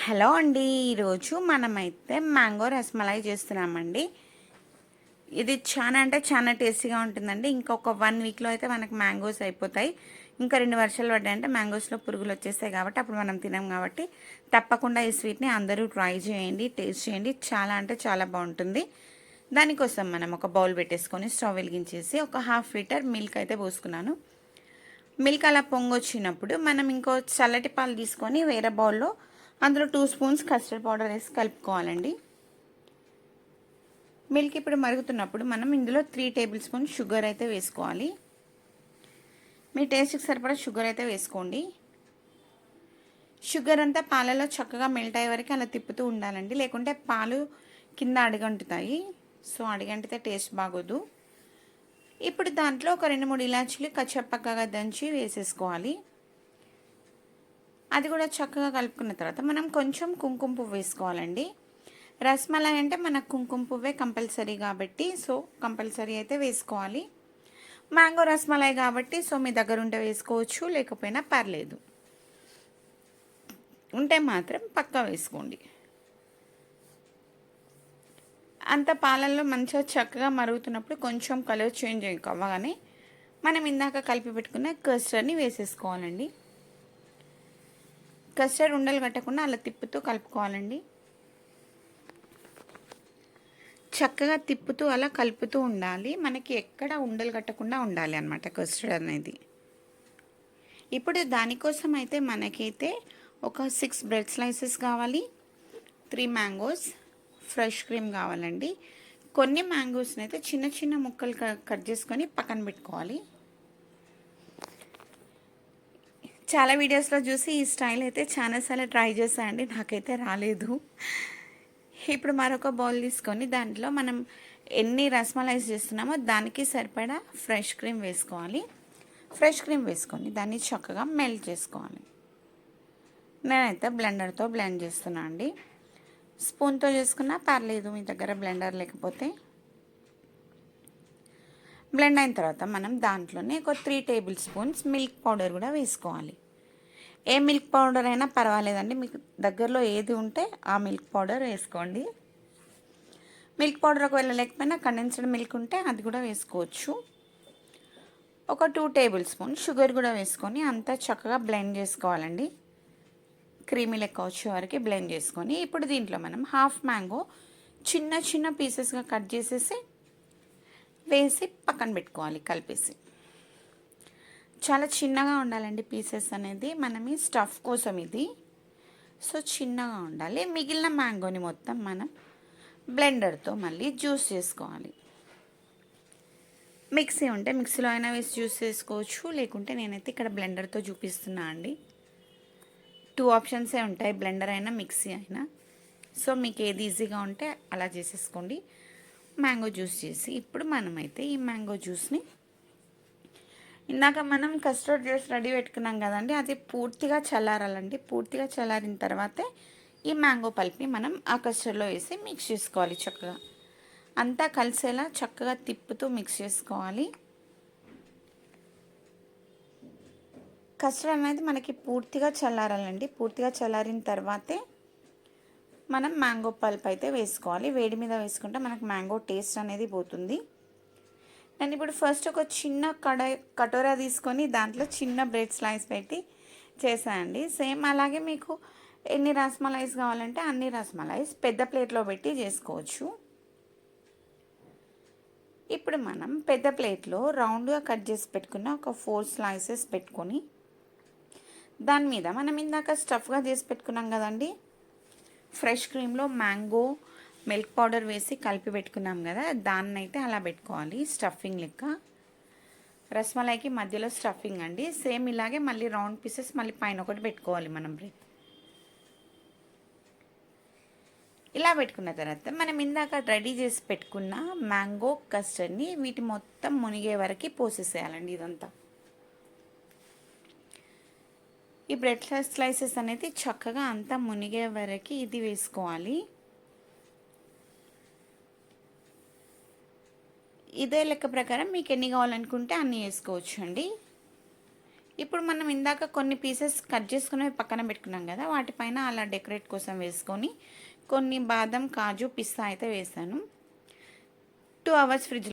Hello అండి. ఈరోజు మనమైతే మ్యాంగో రసమలై చేస్తున్నామండి. ఇది చాలా అంటే చాలా టేస్టీగా ఉంటుందండి. ఇంకొక 1 వీక్లో అయితే మనకు మ్యాంగోస్ అయిపోతాయి. ఇంకా 2 వర్షాలు పడ్డాయంటే మ్యాంగోస్లో పురుగులు వచ్చేస్తాయి కాబట్టి అప్పుడు మనం తినాం కాబట్టి తప్పకుండా ఈ స్వీట్ని అందరూ ట్రై చేయండి, టేస్ట్ చేయండి. చాలా అంటే చాలా బాగుంటుంది. దానికోసం మనం ఒక బౌల్ పెట్టేసుకొని స్టవ్ వెలిగించేసి ఒక 1/2 లీటర్ మిల్క్ అయితే పోసుకున్నాను. మిల్క్ అలా పొంగొచ్చినప్పుడు మనం ఇంకో చల్లటి పాలు తీసుకొని వేరే బౌల్లో అందులో 2 స్పూన్స్ కస్టర్డ్ పౌడర్ వేసి కలుపుకోవాలండి. మిల్క్ ఇప్పుడు మరుగుతున్నప్పుడు మనం ఇందులో 3 టేబుల్ స్పూన్ షుగర్ అయితే వేసుకోవాలి. మీ టేస్ట్కి సరిపడా షుగర్ అయితే వేసుకోండి. షుగర్ అంతా పాలలో చక్కగా మెల్ట్ అయ్యే వరకు అలా తిప్పుతూ ఉండాలండి, లేకుంటే పాలు కింద అడుగంటుతాయి. సో అడుగంటితే టేస్ట్ బాగోదు. ఇప్పుడు దాంట్లో ఒక 2-3 ఇలాచీలు కచ్చపక్కగా దంచి వేసేసుకోవాలి. అది కూడా చక్కగా కలుపుకున్న తర్వాత మనం కొంచెం కుంకుమ పువ్వు వేసుకోవాలండి. రసమలై అంటే మనకు కుంకుమ పువ్వే కంపల్సరీ కాబట్టి సో కంపల్సరీ అయితే వేసుకోవాలి. మ్యాంగో రసమలై కాబట్టి సో మీ దగ్గర ఉంటే వేసుకోవచ్చు, లేకపోయినా పర్లేదు. ఉంటే మాత్రం పక్కా వేసుకోండి. అంత పాలల్లో మంచిగా చక్కగా మరుగుతున్నప్పుడు కొంచెం కలర్ చేంజ్ అవ్వగానే మనం ఇందాక కలిపి పెట్టుకున్న కస్టర్డ్ని వేసేసుకోవాలండి. కస్టర్డ్ ఉండలు కట్టకుండా అలా తిప్పుతూ కలుపుకోవాలండి. చక్కగా తిప్పుతూ అలా కలుపుతూ ఉండాలి. మనకి ఎక్కడ ఉండలు కట్టకుండా ఉండాలి అన్నమాట కస్టర్డ్ అనేది. ఇప్పుడు దానికోసం అయితే మనకైతే ఒక 6 బ్రెడ్ స్లైసెస్ కావాలి, 3 మ్యాంగోస్, ఫ్రెష్ క్రీమ్ కావాలండి. కొన్ని మ్యాంగోస్ని అయితే చిన్న చిన్న ముక్కలు కట్ చేసుకొని పక్కన పెట్టుకోవాలి. చాలా వీడియోస్లో చూసి ఈ స్టైల్ అయితే చాలాసార్లు ట్రై చేశాను అండి, నాకైతే రాలేదు. ఇప్పుడు మరొక బౌల్ తీసుకొని దాంట్లో మనం ఎన్ని రసమలైస్ చేస్తున్నామో దానికి సరిపడా ఫ్రెష్ క్రీమ్ వేసుకోవాలి. ఫ్రెష్ క్రీమ్ వేసుకొని దాన్ని చక్కగా మెల్ట్ చేసుకోవాలి. నేనైతే బ్లెండర్తో బ్లెండ్ చేస్తున్నా అండి. స్పూన్తో చేసుకున్నా పర్లేదు మీ దగ్గర బ్లెండర్ లేకపోతే. బ్లెండ్ అయిన తర్వాత మనం దాంట్లోనే ఒక 3 టేబుల్ స్పూన్స్ మిల్క్ పౌడర్ కూడా వేసుకోవాలి. ఏ మిల్క్ పౌడర్ అయినా పర్వాలేదండి, మీకు దగ్గరలో ఏది ఉంటే ఆ మిల్క్ పౌడర్ వేసుకోండి. మిల్క్ పౌడర్ ఒకవేళ లేకపోయినా కండెన్స్డ్ మిల్క్ ఉంటే అది కూడా వేసుకోవచ్చు. ఒక 2 టేబుల్ స్పూన్ షుగర్ కూడా వేసుకొని అంతా చక్కగా బ్లెండ్ చేసుకోవాలండి. క్రీమీ లెక్క వచ్చే వరకు బ్లెండ్ చేసుకొని ఇప్పుడు దీంట్లో మనం హాఫ్ మ్యాంగో చిన్న చిన్న పీసెస్గా కట్ చేసేసి వేసి పక్కన పెట్టుకోవాలి కలిపేసి. చాలా చిన్నగా ఉండాలండి పీసెస్ అనేది, మనం ఈ స్టఫ్ కోసం ఇది. సో చిన్నగా ఉండాలి. మిగిలిన మ్యాంగోని మొత్తం మనం బ్లెండర్తో మళ్ళీ జ్యూస్ చేసుకోవాలి. మిక్సీ ఉంటే మిక్సీలో అయినా వేసి జ్యూస్ చేసుకోవచ్చు, లేకుంటే నేనైతే ఇక్కడ బ్లెండర్తో చూపిస్తున్నా అండి. 2 ఆప్షన్సే ఉంటాయి, బ్లెండర్ అయినా మిక్సీ అయినా. సో మీకు ఏది ఈజీగా ఉంటే అలా చేసేసుకోండి. మ్యాంగో జ్యూస్ చేసి ఇప్పుడు మనమైతే ఈ మ్యాంగో జ్యూస్ని ఇందాక మనం కస్టర్డ్ జ్యూస్ రెడీ పెట్టుకున్నాం కదండి, అది పూర్తిగా చల్లారాలండి. పూర్తిగా చల్లారిన తర్వాతే ఈ మ్యాంగో పల్ప్ని మనం ఆ కస్టర్డ్లో వేసి మిక్స్ చేసుకోవాలి. చక్కగా అంతా కలిసేలా చక్కగా తిప్పుతూ మిక్స్ చేసుకోవాలి. కస్టర్డ్ అనేది మనకి పూర్తిగా చల్లారాలండి. పూర్తిగా చల్లారిన తర్వాతే మనం మ్యాంగో పల్ప్ అయితే వేసుకోవాలి. వేడి మీద వేసుకుంటే మనకు మ్యాంగో టేస్ట్ అనేది పోతుంది. నేను ఇప్పుడు ఫస్ట్ ఒక చిన్న కటోరా తీసుకొని దాంట్లో చిన్న బ్రెడ్ స్లైస్ పెట్టి చేశానండి. సేమ్ అలాగే మీకు ఎన్ని రసమలైస్ కావాలంటే అన్ని రసమలైస్ పెద్ద ప్లేట్లో పెట్టి చేసుకోవచ్చు. ఇప్పుడు మనం పెద్ద ప్లేట్లో రౌండ్గా కట్ చేసి పెట్టుకున్న ఒక 4 స్లైసెస్ పెట్టుకొని దాని మీద మనం ఇందాక స్టఫ్గా చేసి పెట్టుకున్నాం కదండి, ఫ్రెష్ క్రీమ్లో మ్యాంగో మిల్క్ పౌడర్ వేసి కలిపి పెట్టుకున్నాం కదా, దాన్ని అయితే అలా పెట్టుకోవాలి స్టఫింగ్ లెక్క. రసమలైకి మధ్యలో స్టఫింగ్ అండి. సేమ్ ఇలాగే మళ్ళీ రౌండ్ పీసెస్ మళ్ళీ పైన ఒకటి పెట్టుకోవాలి మనం. ఇలా పెట్టుకున్న తర్వాత మనం ఇందాక రెడీ చేసి పెట్టుకున్న మ్యాంగో కస్టర్డ్ని వీటి మొత్తం మునిగే వరకు పోసేసేయాలండి. ఇదంతా ఈ బ్రెడ్ స్లైసెస్ అనేది చక్కగా అంతా మునిగే వరకు ఇది వేసుకోవాలి. ఇదే లెక్క ప్రకారం మీకు ఎన్ని కావాలనుకుంటే అన్ని వేసుకోవచ్చు అండి. ఇప్పుడు మనం ఇందాక కొన్ని పీసెస్ కట్ చేసుకునేవి పక్కన పెట్టుకున్నాం కదా, వాటిపైన అలా డెకరేట్ కోసం వేసుకొని కొన్ని బాదం, కాజు, పిస్తా అయితే వేసాను. 2 అవర్స్ ఫ్రిడ్జ్